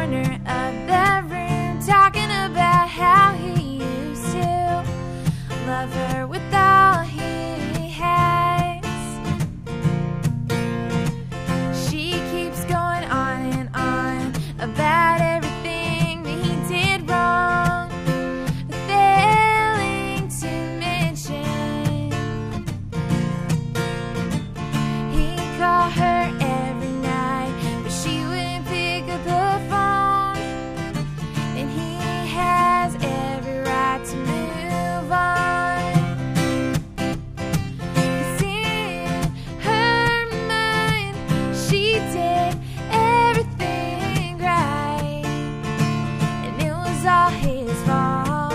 corner of the room, talking about how he used to love her with all he has. She keeps going on and on about everything that he did wrong, failing to mention he called her every night, but she wouldn't pick up the phone. And he has every right to move on, 'cause in her mind she did everything right, and it was all his fault.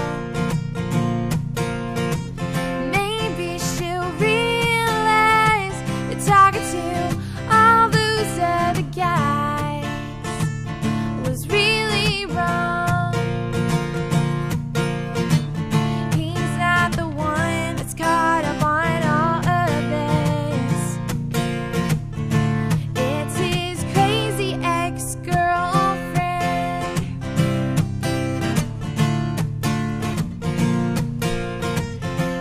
Maybe she'll realize that talking to all those other guys was really wrong. He's not the one that's caught up on all of this. It's his crazy ex-girlfriend.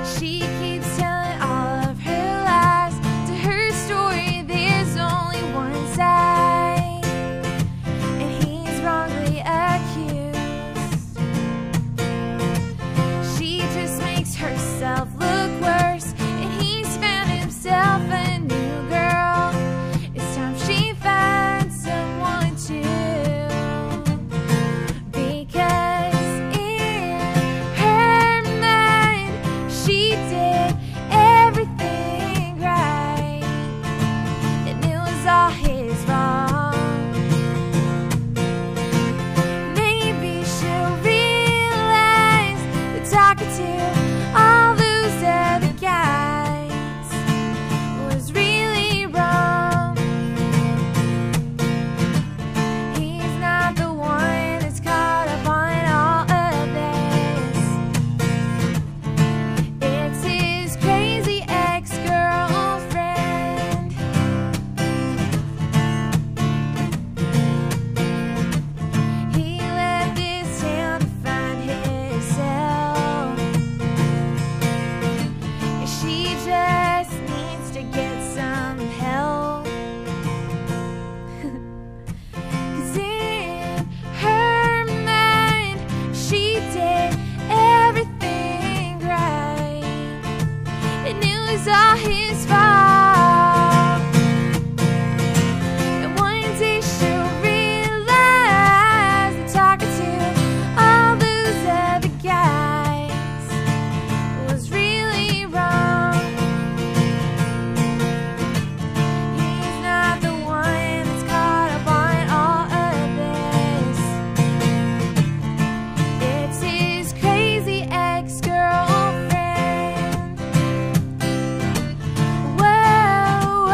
She keeps telling all of her lies. To her story, there's only one side, and he's wrongly accused. She just makes herself look worse, and he's found himself a new girl. It's time she finds someone too, because in her mind she did everything right, and it was all his fault. Maybe she'll realize that talking to all those other guys was really wrong. He's not the one that's caught up on all of this. It's his crazy ex-girlfriend. He left this town to find himself, and she just needs to get some help. 'Cause in her mind she did everything right, and it was all his fault. And one day she'll realize that talking to all those other guys was really wrong. He's not the one that's caught up on all of this. It's his crazy ex-girlfriend. Whoa, whoa.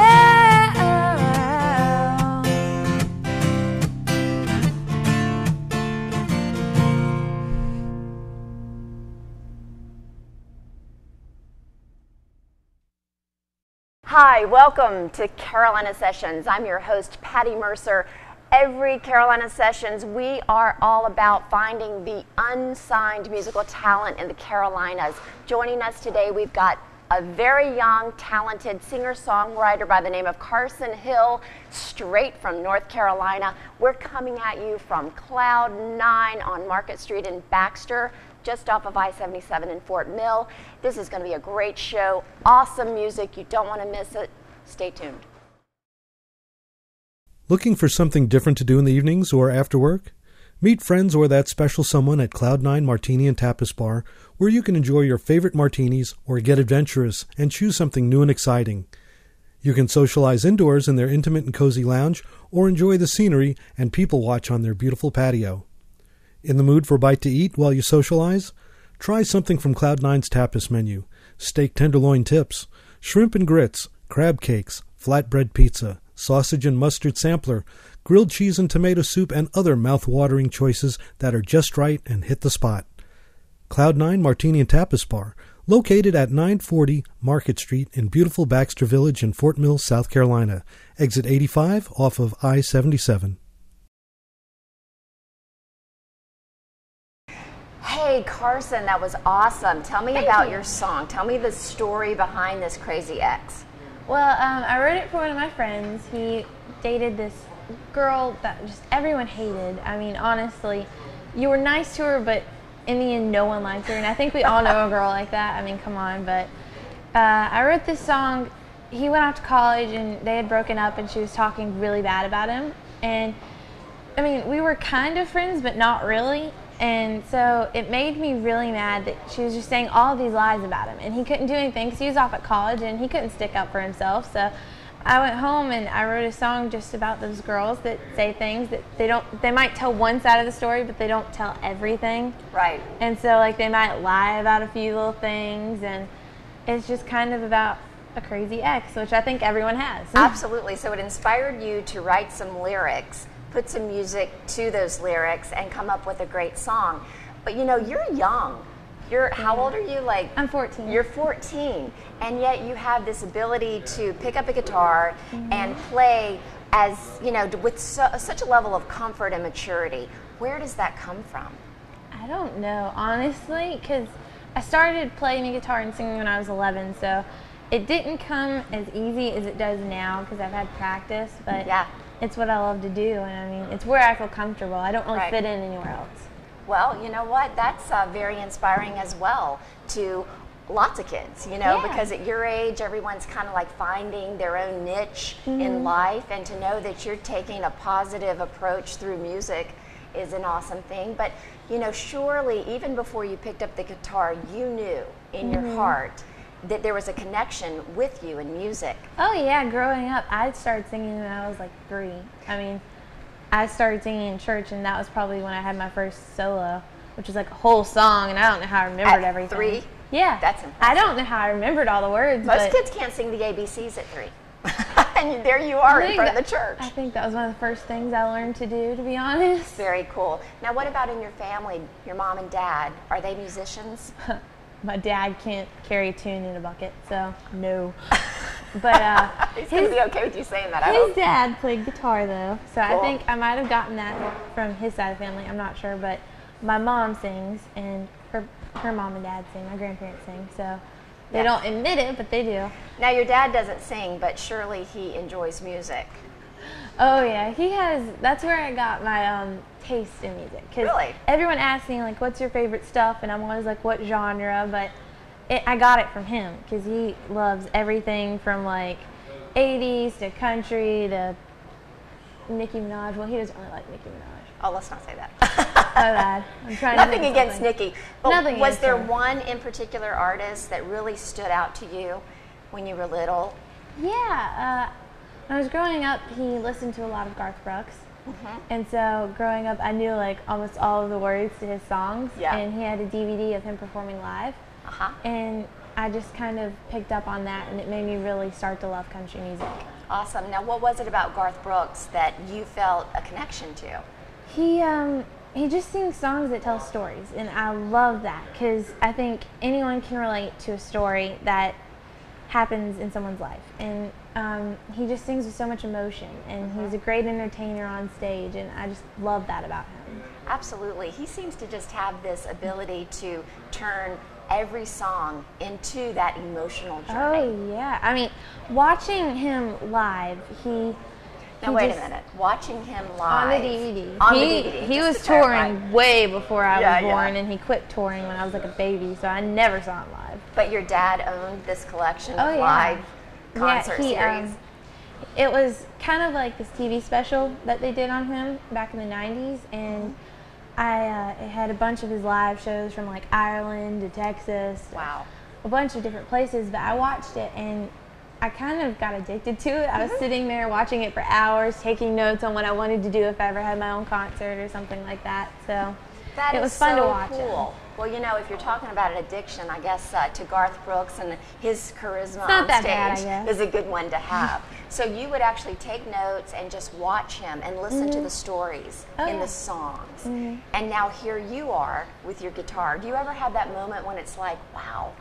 Hi, welcome to Carolina Sessions. I'm your host, Patty Mercer. Every Carolina Sessions, we are all about finding the unsigned musical talent in the Carolinas. Joining us today, we've got a very young, talented singer-songwriter by the name of Carson Hill, straight from North Carolina. We're coming at you from Cloud 9 on Market Street in Baxter, just off of I-77 in Fort Mill. This is going to be a great show. Awesome music. You don't want to miss it. Stay tuned. Looking for something different to do in the evenings or after work? Meet friends or that special someone at Cloud 9 Martini and Tapas Bar, where you can enjoy your favorite martinis or get adventurous and choose something new and exciting. You can socialize indoors in their intimate and cozy lounge or enjoy the scenery and people watch on their beautiful patio. In the mood for a bite to eat while you socialize? Try something from Cloud 9's tapas menu: steak tenderloin tips, shrimp and grits, crab cakes, flatbread pizza, sausage and mustard sampler, grilled cheese and tomato soup, and other mouth-watering choices that are just right and hit the spot. Cloud 9 Martini and Tapas Bar, located at 940 Market Street in beautiful Baxter Village in Fort Mill, South Carolina. Exit 85 off of I-77. Hey, Carson, that was awesome. Tell me about your song. Tell me the story behind this Crazy Ex. Well, I wrote it for one of my friends. He dated this girl that just everyone hated. I mean, honestly, you were nice to her, but in the end, no one liked her. And I think we all know a girl like that. I mean, come on. But I wrote this song. He went off to college, and they had broken up, and she was talking really bad about him. And, I mean, we were kind of friends, but not really. And so it made me really mad that she was just saying all of these lies about him. And he couldn't do anything because he was off at college, and he couldn't stick up for himself. So I went home, and I wrote a song just about those girls that say things that they might tell one side of the story, but they don't tell everything. Right. And so, like, they might lie about a few little things, and it's just kind of about a crazy ex, which I think everyone has. Absolutely. So it inspired you to write some lyrics, put some music to those lyrics, and come up with a great song. But you know, you're young. How old are you? Like, I'm 14. You're 14, and yet you have this ability to pick up a guitar and play as, you know, with such a level of comfort and maturity. Where does that come from? I don't know, honestly, because I started playing the guitar and singing when I was 11, so it didn't come as easy as it does now because I've had practice, but yeah, it's what I love to do, and I mean, it's where I feel comfortable. I don't really fit in anywhere else. Well, you know what? That's very inspiring as well to lots of kids, you know, because at your age, everyone's kind of like finding their own niche in life, and to know that you're taking a positive approach through music is an awesome thing. But, you know, surely even before you picked up the guitar, you knew in your heart that there was a connection with you in music. Oh yeah, growing up, I started singing when I was like 3. I mean, I started singing in church, and that was probably when I had my first solo, which was like a whole song, and I don't know how I remembered everything. 3? Yeah. That's impressive. I don't know how I remembered all the words. Most kids can't sing the ABCs at 3. And there you are in front of the church. I think that was one of the first things I learned to do, to be honest. Very cool. Now, what about in your family, your mom and dad? Are they musicians? My dad can't carry a tune in a bucket, so no. But he's going to be okay with you saying that, I his hope. dad played guitar, though, so Cool. I think I might have gotten that from his side of the family. I'm not sure, but my mom sings, and her mom and dad sing. My grandparents sing, so they don't admit it, but they do. Now, your dad doesn't sing, but surely he enjoys music. Oh yeah, he has. That's where I got my taste in music. Cause Really? everyone asks me like, "What's your favorite stuff?" And I'm always like, "What genre?" But I got it from him because he loves everything from like 80s to country to Nicki Minaj. Well, he doesn't really like Nicki Minaj. Oh, let's not say that. My bad. I'm trying to Nothing against Nicki. But Nothing was against there her. one in particular artist that really stood out to you when you were little? Yeah. When I was growing up, he listened to a lot of Garth Brooks. And so growing up, I knew like almost all of the words to his songs. Yeah. And he had a DVD of him performing live. And I just kind of picked up on that, and it made me really start to love country music. Awesome. Now, what was it about Garth Brooks that you felt a connection to? He just sings songs that tell stories, and I love that because I think anyone can relate to a story that happens in someone's life. And he just sings with so much emotion, and he's a great entertainer on stage, and I just love that about him. Absolutely. He seems to just have this ability to turn every song into that emotional journey. Oh, yeah. I mean, watching him live, Now, wait a minute. Watching him live. On the DVD. On the DVD. He just was to clarify. touring way before I was born, yeah. and he quit touring when I was like a baby, so I never saw him live. But your dad owned this collection of live concert series. It was kind of like this TV special that they did on him back in the 90s, and it had a bunch of his live shows from like Ireland to Texas. Wow. A bunch of different places, but I watched it and I kind of got addicted to it. I was sitting there watching it for hours, taking notes on what I wanted to do if I ever had my own concert or something like that. So it was fun to watch. Cool. Well, you know, if you're talking about an addiction, I guess to Garth Brooks and his charisma not on that stage bad, I guess. is a good one to have. So you would actually take notes and just watch him and listen to the stories in the songs. And now here you are with your guitar. Do you ever have that moment when it's like, wow,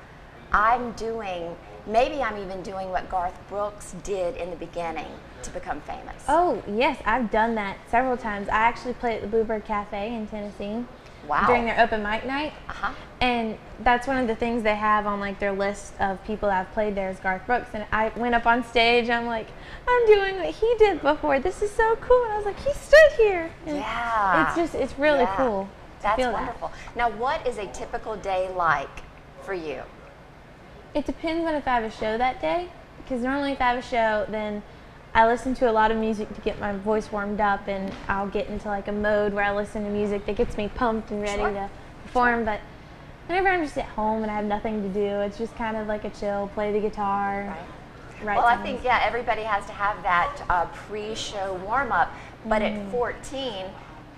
I'm doing maybe I'm even doing what Garth Brooks did in the beginning to become famous. Oh, yes, I've done that several times. I actually played at the Bluebird Cafe in Tennessee. Wow. During their open mic night. Uh-huh. And that's one of the things they have on like their list of people that have played there is Garth Brooks. And I went up on stage, I'm like, I'm doing what he did before. This is so cool. And I was like, he stood here. And yeah. it's really cool. That's wonderful. Now, what is a typical day like for you? It depends on if I have a show that day. Because normally if I have a show, then I listen to a lot of music to get my voice warmed up, and I'll get into like a mode where I listen to music that gets me pumped and ready to perform. But whenever I'm just at home and I have nothing to do, it's just kind of like a chill, play the guitar. Write Well, songs. I think, everybody has to have that pre-show warm-up. But at 14,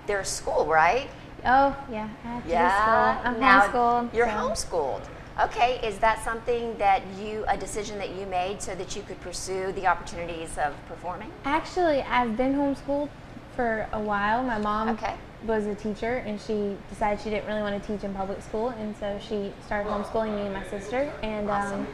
there's school, right? Oh, yeah. I have to do school. I'm Now, homeschooled. you're so. homeschooled. Okay, is that something that a decision that you made so that you could pursue the opportunities of performing? Actually, I've been homeschooled for a while. My mom Okay. was a teacher, and she decided she didn't really want to teach in public school, and so she started homeschooling me and my sister. And Awesome.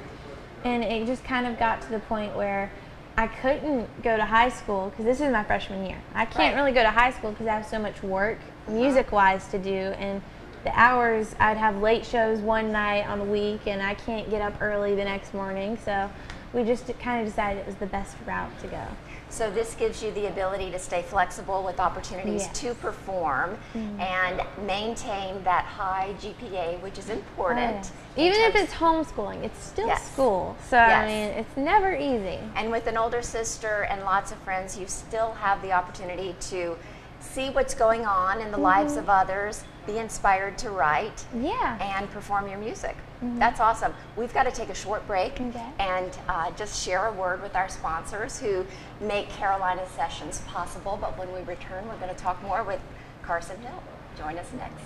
And it just kind of got to the point where I couldn't go to high school because this is my freshman year. I can't really go to high school because I have so much work, music-wise, to do, and the hours, I'd have late shows one night on the week, and I can't get up early the next morning, so we just kind of decided it was the best route to go. So this gives you the ability to stay flexible with opportunities to perform and maintain that high GPA, which is important. Even if it's homeschooling, it's still school. So, I mean, it's never easy. And with an older sister and lots of friends, you still have the opportunity to see what's going on in the lives of others, be inspired to write, and perform your music. That's awesome. We've got to take a short break and just share a word with our sponsors who make Carolina Sessions possible. But when we return, we're going to talk more with Carson Hill. Join us next.